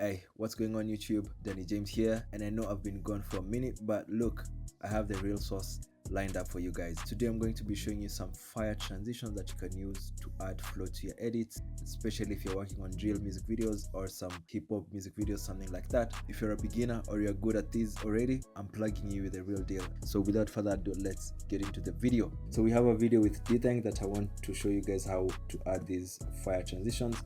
Hey, what's going on YouTube? Danny James here, and I know I've been gone for a minute, but look, I have the real sauce lined up for you guys. Today I'm going to be showing you some fire transitions that you can use to add flow to your edits, especially if you're working on drill music videos or some hip-hop music videos, something like that. If you're a beginner or you're good at these already, I'm plugging you with the real deal. So without further ado, let's get into the video. So we have a video with Dthang that I want to show you guys how to add these fire transitions.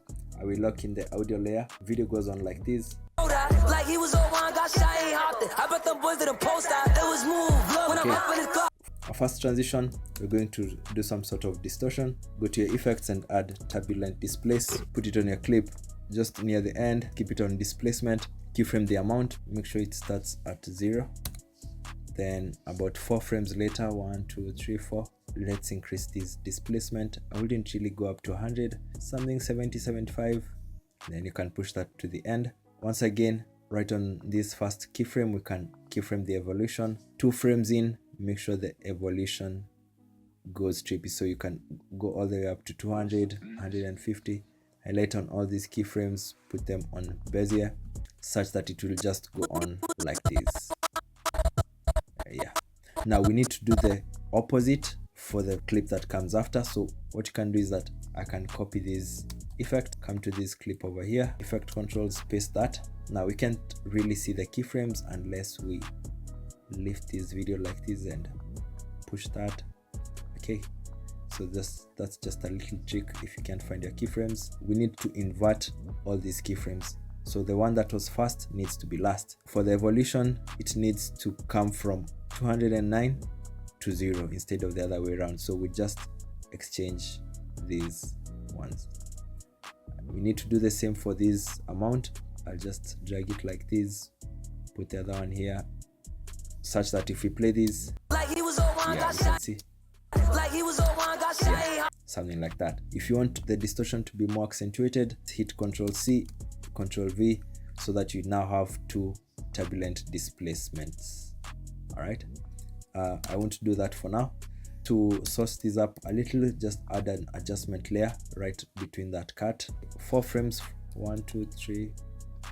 I will lock in the audio layer. Video goes on like this. Like he was got shot, I bet them boys didn't post that. It was move. When I'm up in his car. Our first transition, we're going to do some sort of distortion. Go to your effects and add turbulent displace. Put it on your clip just near the end. Keep it on displacement. Keyframe the amount. Make sure it starts at 0. Then about 4 frames later, 1, 2, 3, 4. Let's increase this displacement. I wouldn't really go up to 100, something 70, 75. Then you can push that to the end. Once again, right on this first keyframe, we can keyframe the evolution. 2 frames in, make sure the evolution goes trippy, so you can go all the way up to 200, 150. Highlight on all these keyframes, put them on Bezier, such that it will just go on like this. Yeah. Now we need to do the opposite for the clip that comes after. So what you can do is that I can copy this effect, come to this clip over here, effect controls, paste that. Now we can't really see the keyframes unless we lift this video like this and push that. Okay, so that's just a little trick. If you can't find your keyframes, we need to invert all these keyframes. So the one that was first needs to be last. For the evolution, it needs to come from 209 to 0 instead of the other way around. So we just exchange these ones. We need to do the same for this amount. I'll just drag it like this, put the other one here, such that if we play this, yeah, you can see, yeah, something like that. If you want the distortion to be more accentuated, hit Ctrl C, Ctrl V, so that you now have 2 turbulent displacements. All right, I won't do that for now. To source this up a little, just add an adjustment layer right between that cut. 4 frames, 1, 2, 3,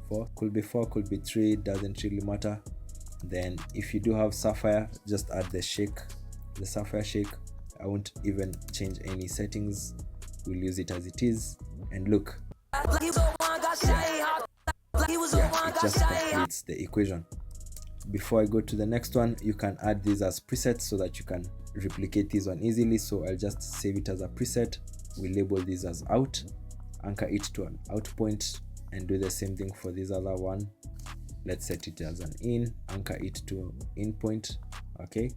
4, could be 4, could be 3, doesn't really matter. Then if you do have sapphire, just add the shake, the sapphire shake. I won't even change any settings, we'll use it as it is. And look, yeah, it just completes the equation. Before I go to the next one, you can add these as presets so that you can replicate this one easily. So I'll just save it as a preset. We label this as out, anchor it to an out point, and do the same thing for this other one. Let's set it as an in, anchor it to in point. Okay,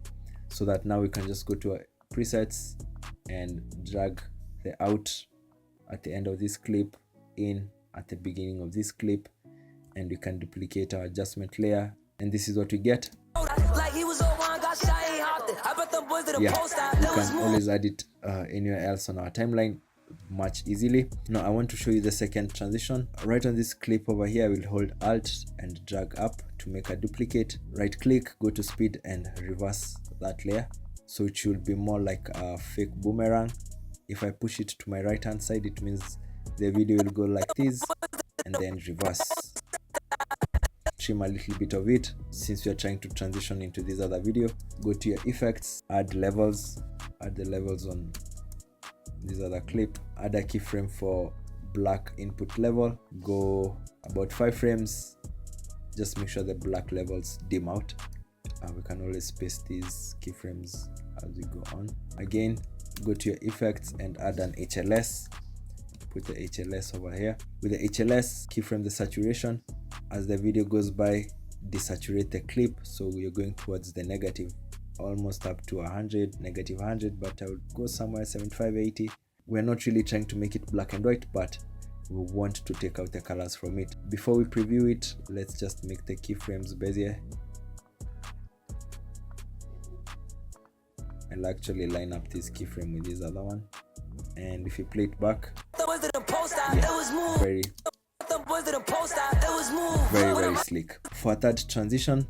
so that now we can just go to presets and drag the out at the end of this clip, in at the beginning of this clip, and we can duplicate our adjustment layer. And this is what we get. Yeah, you can always add it anywhere else on our timeline much easily. Now I want to show you the second transition. Right on this clip over here, I will hold Alt and drag up to make a duplicate. Right click, go to speed and reverse that layer, so it should be more like a fake boomerang. If I push it to my right hand side, it means the video will go like this and then reverse. Trim a little bit of it since we are trying to transition into this other video. Go to your effects, add levels, add the levels on this other clip, add a keyframe for black input level, go about 5 frames, just make sure the black levels dim out. We can always paste these keyframes as we go on. Again, go to your effects and add an HLS, put the HLS over here. With the HLS, keyframe the saturation. As the video goes by, desaturate the clip, so we are going towards the negative, almost up to 100, negative 100, but I would go somewhere 75, 80. We're not really trying to make it black and white, but we want to take out the colors from it. Before we preview it, let's just make the keyframes Bezier. I'll actually line up this keyframe with this other one, and if you play it back, yeah, very slick. For a third transition,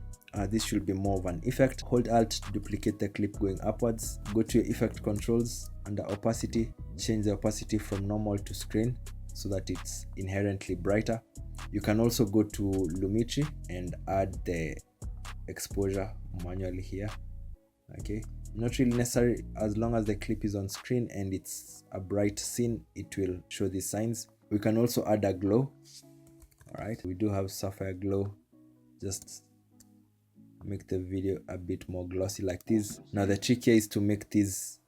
this should be more of an effect. Hold Alt, duplicate the clip going upwards, go to your effect controls, under opacity, change the opacity from normal to screen, so that it's inherently brighter. You can also go to Lumetri and add the exposure manually here. Okay, not really necessary. As long as the clip is on screen and it's a bright scene, it will show these signs. We can also add a glow. All right, we do have Sapphire Glow, just make the video a bit more glossy like this. Now the trick here is to make this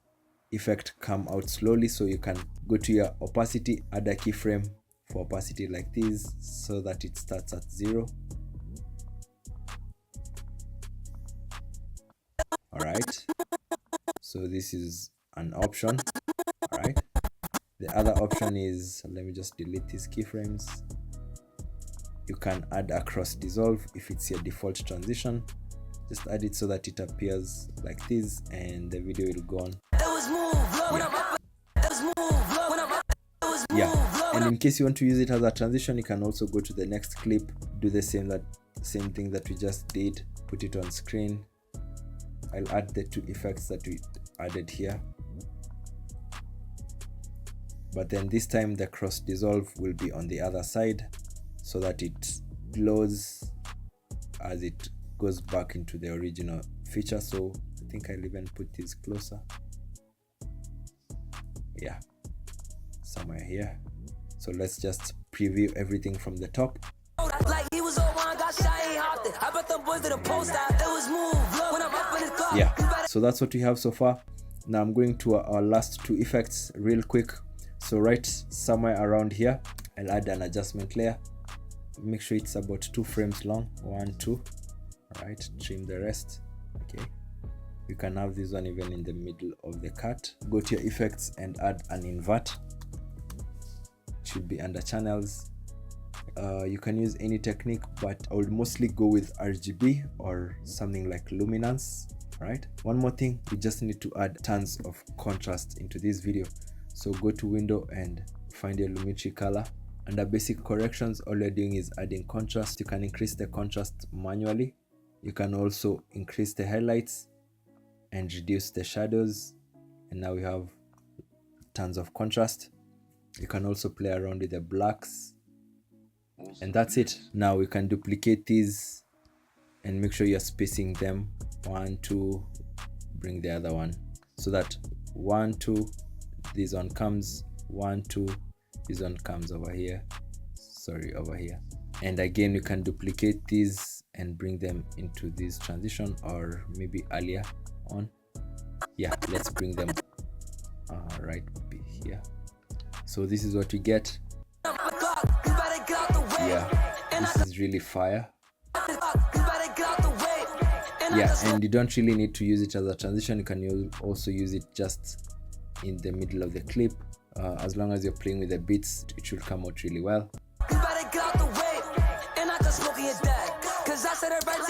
effect come out slowly, so you can go to your opacity, add a keyframe for opacity like this so that it starts at 0. All right, so this is an option. All right, the other option is, let me just delete these keyframes. You can add a cross dissolve if it's your default transition. Just add it so that it appears like this and the video will go on. Yeah, and in case you want to use it as a transition, you can also go to the next clip, do the same thing that we just did, put it on screen. I'll add the 2 effects that we added here, but then this time the cross dissolve will be on the other side so that it glows as it goes back into the original feature. So I think I'll even put this closer. Yeah, somewhere here. So let's just preview everything from the top. Yeah, so that's what we have so far. Now I'm going to our last 2 effects real quick. So right somewhere around here, I'll add an adjustment layer. Make sure it's about 2 frames long, 1, 2. All right, trim the rest. Okay, you can have this one even in the middle of the cut. Go to your effects and add an invert. It should be under channels. You can use any technique, but I would mostly go with RGB or something like luminance. Right, one more thing, we just need to add tons of contrast into this video. So go to window and find your Lumetri color. Under basic corrections, all you're doing is adding contrast. You can increase the contrast manually. You can also increase the highlights and reduce the shadows, and now we have tons of contrast. You can also play around with the blacks, and that's it. Now we can duplicate these and make sure you're spacing them 1, 2, bring the other one so that 1, 2, this one comes, 1, 2, this one comes over here, sorry, over here. And again, you can duplicate these and bring them into this transition, or maybe earlier on. Yeah, let's bring them right here. So this is what we get. Yeah, this is really fire. Yeah, and you don't really need to use it as a transition. You can also use it just in the middle of the clip. As long as you're playing with the beats, it should come out really well.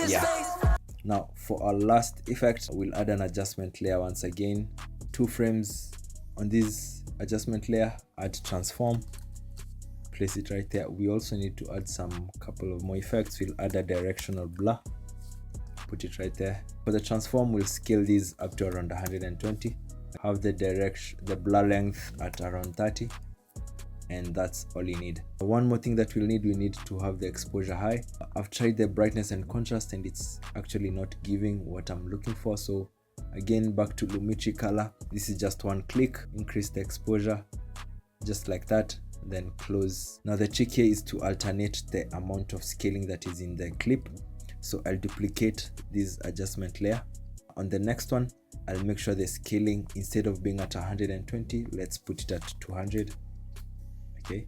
Yeah. Now for our last effect, we'll add an adjustment layer once again. 2 frames on this adjustment layer, add transform, place it right there. We also need to add some couple of more effects. We'll add a directional blur, put it right there. For the transform, we'll scale these up to around 120. Have the blur length at around 30, and that's all you need. One more thing that we need to have the exposure high. I've tried the brightness and contrast and it's actually not giving what I'm looking for. So again, back to Lumetri color. This is just 1 click, increase the exposure just like that, then close. Now the trick here is to alternate the amount of scaling that is in the clip. So I'll duplicate this adjustment layer. On the next one, I'll make sure the scaling, instead of being at 120, let's put it at 200. Okay,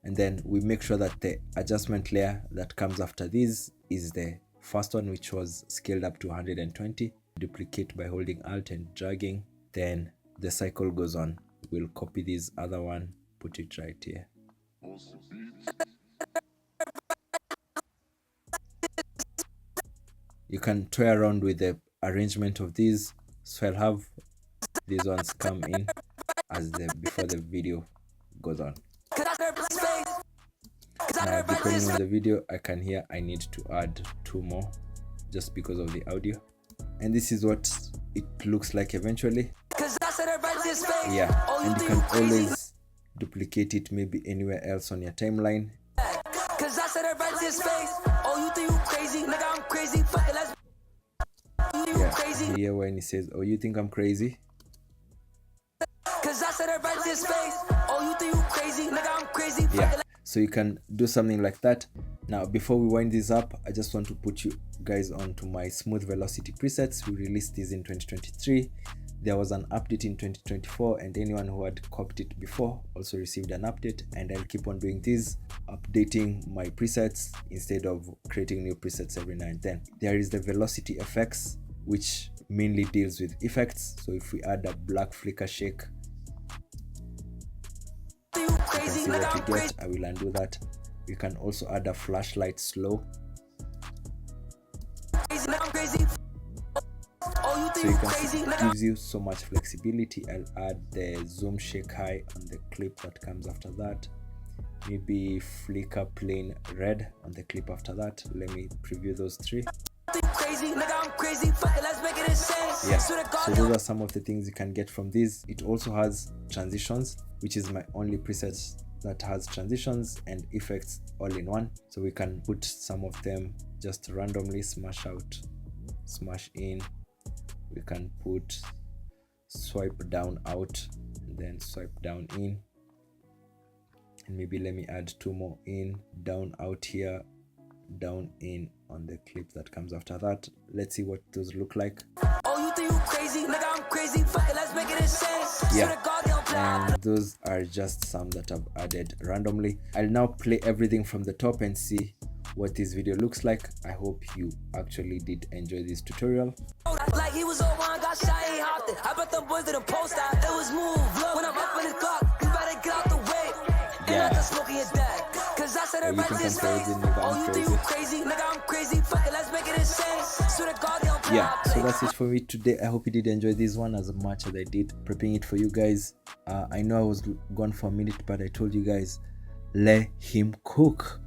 and then we make sure that the adjustment layer that comes after this is the first one, which was scaled up to 120. Duplicate by holding Alt and dragging, then the cycle goes on. We'll copy this other one, put it right here. You can toy around with the arrangement of these, so I'll have these ones come in as before the video goes on. Now depending on the video, I can hear I need to add 2 more just because of the audio, and this is what it looks like eventually. Yeah, and you can always duplicate it maybe anywhere else on your timeline. Cause I said it right to his face. Oh, you think you crazy? Nigga, I'm crazy. Fuck it, let's. Yeah, here when he says, oh, you think I'm crazy? Cause I said it right to his face. Oh, you think you crazy? Nigga, I'm crazy. Yeah, so you can do something like that. Now, before we wind this up, I just want to put you guys onto my smooth velocity presets. We released these in 2023. There was an update in 2024, and anyone who had copied it before also received an update. And I'll keep on doing this, updating my presets instead of creating new presets every now and then. There is the velocity effects, which mainly deals with effects. So if we add a black flicker shake, you can see what we get. I will undo that. We can also add a flashlight slow. So you can see it gives you so much flexibility. I'll add the zoom shake high on the clip that comes after that. Maybe flicker plain red on the clip after that. Let me preview those three. Yeah, so those are some of the things you can get from this. It also has transitions, which is my only preset that has transitions and effects all in one. So we can put some of them just randomly, smash out, smash in. We can put swipe down out and then swipe down in, and maybe let me add two more in, down out here, down in on the clip that comes after that. Let's see what those look like. Oh, you think you crazy? Nigga, I'm crazy. Fuck it, let's make it insane. Yeah, and those are just some that I've added randomly. I'll now play everything from the top and see what this video looks like. I hope you actually did enjoy this tutorial. Like he was on one, got shot, ain't hopped it. I bet them boys didn't post that. It was move. Look, when I'm up in his clock, you better get out the way. Yeah. And smoking your dad. Cause I said it right to his face. Oh, you think you crazy? Nigga, I'm crazy. Fuck it, let's make it insane. Swear to God, yeah, so that's it for me today. I hope you did enjoy this one as much as I did preparing it for you guys. I know I was gone for a minute, but I told you guys, let him cook.